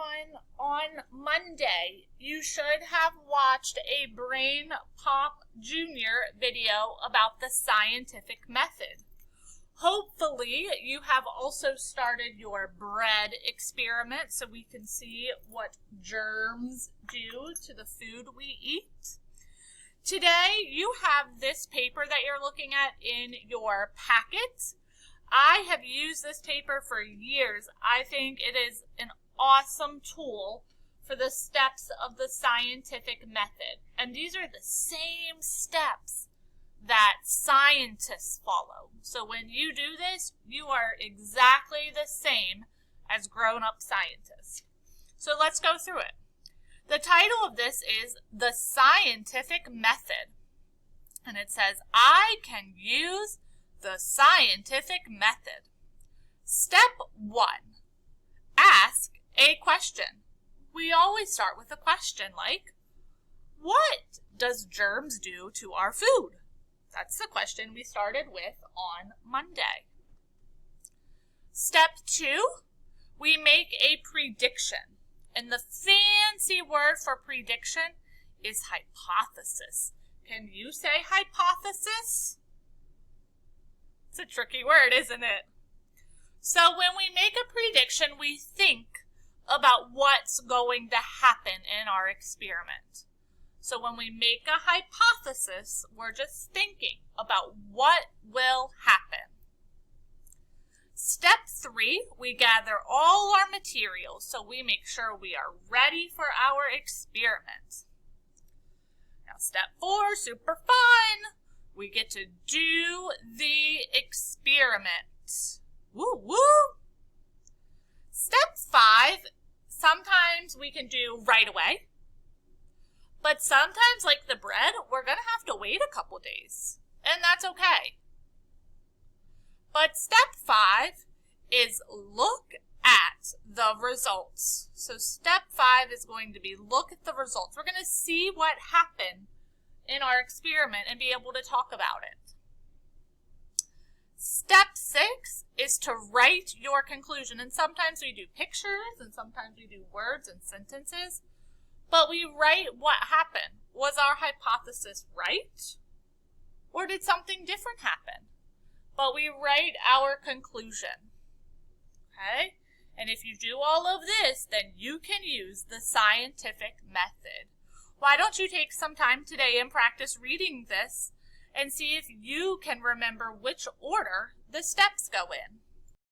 everyone. On Monday, you should have watched a Brain Pop Junior video about the scientific method. Hopefully, you have also started your bread experiment so we can see what germs do to the food we eat. Today, you have this paper that you're looking at in your packet. I have used this paper for years. I think it is an awesome tool for the steps of the scientific method. And these are the same steps that scientists follow. So when you do this, you are exactly the same as grown-up scientists. So let's go through it. The title of this is The Scientific Method. And it says, I can use the scientific method. Step 1. Ask a question. We always start with a question like, what does germs do to our food? That's the question we started with on Monday. Step 2. We make a prediction. And the fancy word for prediction is hypothesis. Can you say hypothesis? It's a tricky word, isn't it? So when we make a prediction, we think about what's going to happen in our experiment. So when we make a hypothesis, we're just thinking about what will happen. Step 3, we gather all our materials so we make sure we are ready for our experiment. Now step 4, super fun. We get to do the experiment. Woo woo! Step 5, sometimes we can do right away. But sometimes, like the bread, we're going to have to wait a couple days. And that's okay. But step 5 is look at the results. So step 5 is going to be look at the results. We're going to see what happened in our experiment and be able to talk about it. Step 6 is to write your conclusion. And sometimes we do pictures and sometimes we do words and sentences. But we write what happened. Was our hypothesis right? Or did something different happen? But we write our conclusion. Okay? And if you do all of this, then you can use the scientific method. Why don't you take some time today and practice reading this and see if you can remember which order the steps go in.